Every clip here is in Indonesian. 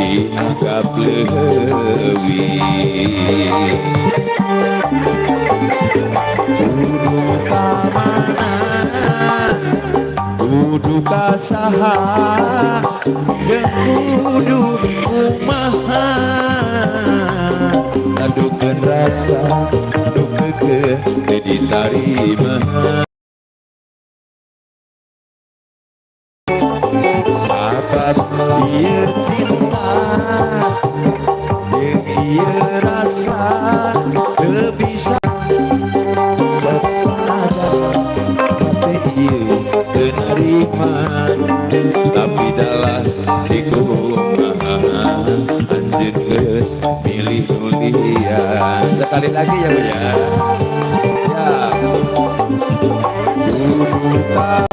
dianggap leuwih. Kudu ka mana, kudu ka saha, jeung kudu kumaha. Adukeun rasa, dukeun teu ditarima. Sabab ieu cinta, jeung ieu rasa, teu bisa sok sadar hati ieu teu narima. Tapi dalam di kumaha anjeun geus milih mulia. Sekali lagi ya Bu ya. Siap. Kudu ka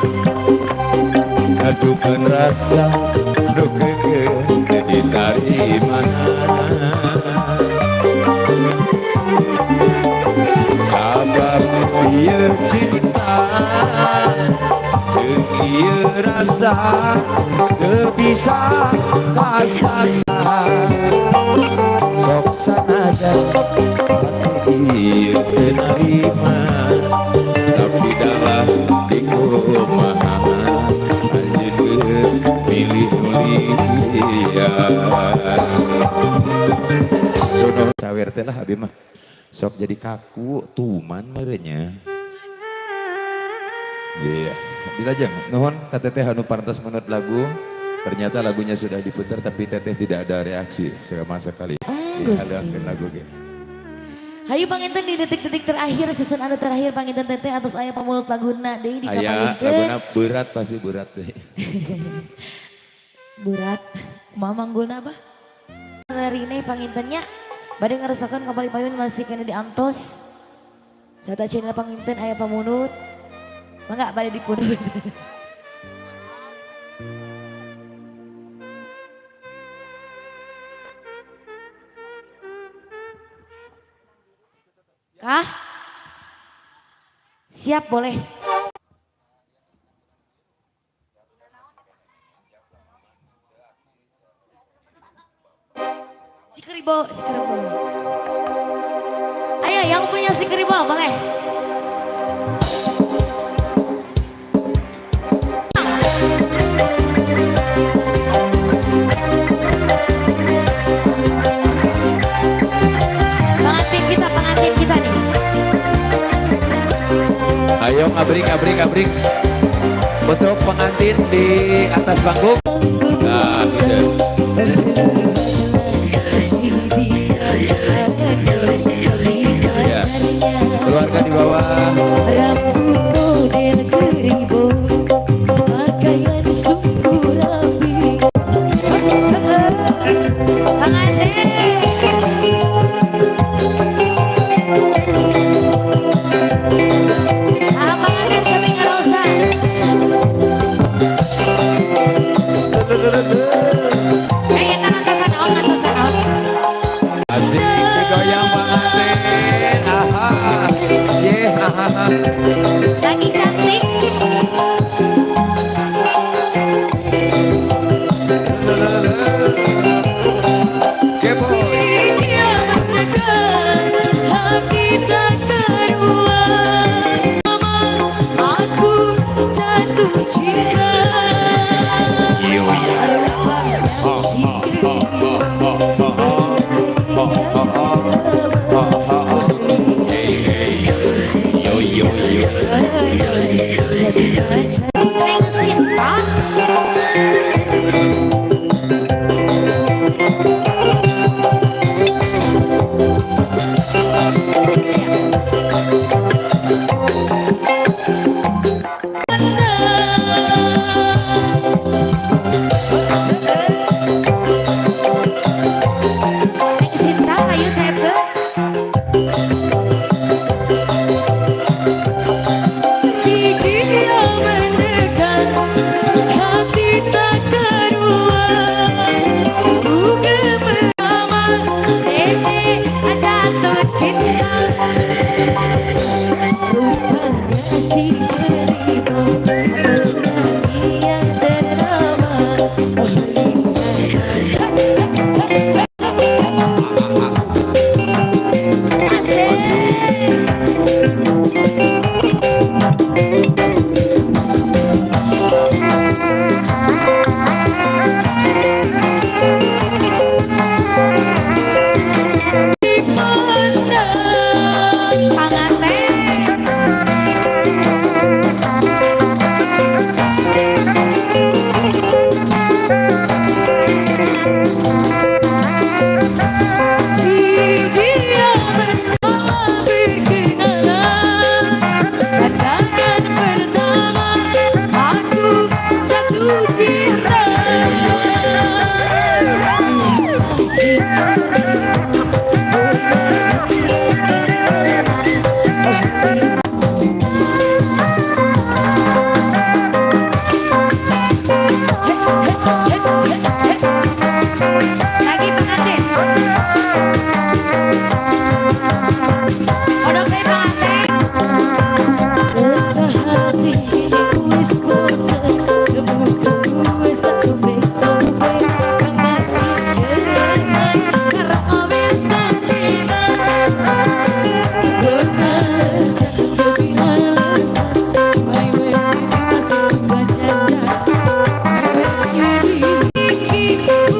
adukeun rasa, dukeun teu ditarima. Sabab ieu cinta, jeung ieu rasa, teu bisa kasasa. Sok sanajan hati ieu teu narima. Tapi dalam di kumaha anjeun geus milih mulia. Dono cawer teh lah abi mah sok jadi kaku tuman merenya. Iya, dilajeng nuhun ka teteh anu parantos meunut lagu. Ternyata lagunya sudah diputar tapi teteh tidak ada reaksi sama sekali. Diadakeun lagu ge. Hayu panginten di detik-detik terakhir, season anu terakhir panginten teteh atos aya pamulut laguna deui di Aya laguna berat pasti berat deh. Berat. Kumaha manggulna apa? Rine pangintennya bade ngarasakeun kapal payun masih kena diantos. Sarta channel panginten aya pamunut. Mangga bade dipunut. Kah? Siap boleh. Sikeribo, sikeribo. Ayo yang punya sikeribo boleh. Pengantin kita nih. Ayo ngabring. Untuk pengantin di atas panggung. Nah, gitu. Ya. Keluarga di bawah. Lagi cantik. Aku jatuh cinta. Si dia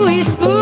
wis